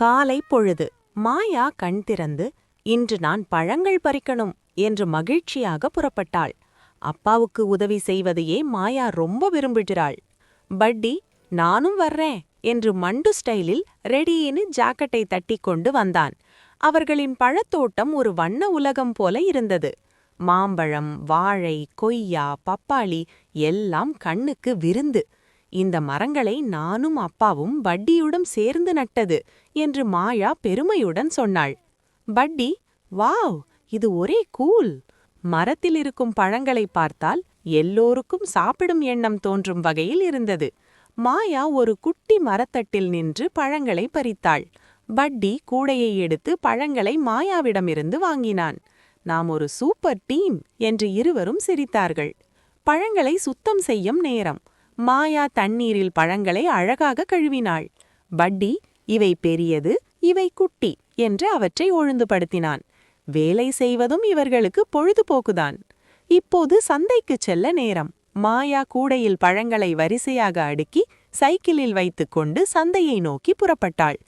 காலை பொழுது. மாயா கண் திறந்து, இன்று நான் பழங்கள் பறிக்கணும் என்று மகிழ்ச்சியாக புறப்பட்டாள். அப்பாவுக்கு உதவி செய்வதையே மாயா ரொம்ப விரும்புகிறாள். பட்டி, நானும் வர்றேன் என்று மண்டு ஸ்டைலில் ரெடியின்னு ஜாக்கெட்டை தட்டி கொண்டு வந்தான். அவர்களின் பழத்தோட்டம் ஒரு வண்ண உலகம் போல இருந்தது. மாம்பழம், வாழை, கொய்யா, பப்பாளி எல்லாம் கண்ணுக்கு விருந்து. இந்த மரங்களை நானும் அப்பாவும் பட்டியுடன் சேர்ந்து நட்டது என்று மாயா பெருமையுடன் சொன்னாள். பட்டி, வாவ், இது ஒரே கூல். மரத்தில் இருக்கும் பழங்களை பார்த்தால் எல்லோருக்கும் சாப்பிடும் எண்ணம் தோன்றும் வகையில் இருந்தது. மாயா ஒரு குட்டி மரத்தட்டில் நின்று பழங்களை பறித்தாள். பட்டி கூடையை எடுத்து பழங்களை மாயாவிடமிருந்து வாங்கினான். நாம் ஒரு சூப்பர் டீம் என்று இருவரும் சிரித்தார்கள். பழங்களை சுத்தம் செய்யும் நேரம். மாயா தண்ணீரில் பழங்களை அழகாக கழுவினாள். பட்டி, இவை பெரியது, இவை குட்டி என்று அவற்றை ஒழுங்குபடுத்தினான். வேலை செய்வதும் இவர்களுக்கு பொழுதுபோக்குதான். இப்போது சந்தைக்குச் செல்ல நேரம். மாயா கூடையில் பழங்களை வரிசையாக அடுக்கி சைக்கிளில் வைத்துக்கொண்டு சந்தையை நோக்கி புறப்பட்டாள்.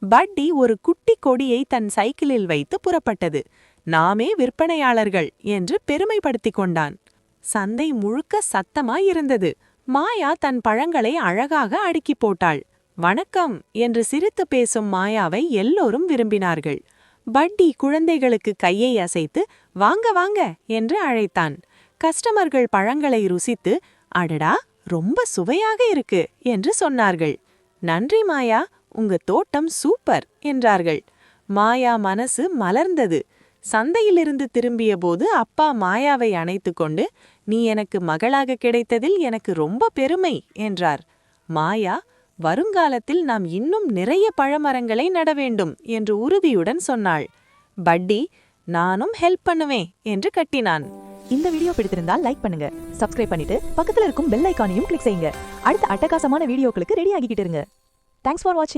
பட்டி ஒரு குட்டி கொடியை தன் சைக்கிளில் வைத்து புறப்பட்டது. நாமே விற்பனையாளர்கள் என்று பெருமைப்படுத்திக் கொண்டான். சந்தை முழுக்க சத்தமாயிருந்தது. மாயா தன் பழங்களை அழகாக அடுக்கி போட்டாள். வணக்கம் என்று சிரித்து பேசும் மாயாவை எல்லோரும் விரும்பினார்கள். பட்டி குழந்தைகளுக்கு கையை அசைத்து வாங்க வாங்க என்று அழைத்தான். கஸ்டமர்கள் பழங்களை ருசித்து, அடடா, ரொம்ப சுவையாக இருக்கு என்று சொன்னார்கள். நன்றி மாயா, உங்க தோட்டம் சூப்பர் என்றார்கள். மாயா மனசு மலர்ந்தது. சந்தையிலிருந்து திரும்பிய போது அப்பா மாயாவை அணைத்து கொண்டு, நீ எனக்கு மகளாக கிடைத்ததில் எனக்கு ரொம்ப பெருமை என்றார். மாயா, வருங்காலத்தில் நாம் இன்னும் நிறைய பழமரங்களை நட வேண்டும் என்று உறுதியுடன் சொன்னாள். பட்டி, நானும் ஹெல்ப் பண்ணுவேன் என்று கட்டினான். இந்த வீடியோ பிடித்திருந்தால் லைக் பண்ணுங்க, சப்ஸ்கிரைப் பண்ணிட்டு பக்கத்துல இருக்கும் பெல் ஐகானையும் கிளிக் செய்யுங்க. அடுத்த அட்டகாசமான வீடியோக்களுக்கு ரெடி ஆகிக்கிட்டு இருங்க. தேங்க்ஸ் ஃபார் வாட்சிங்.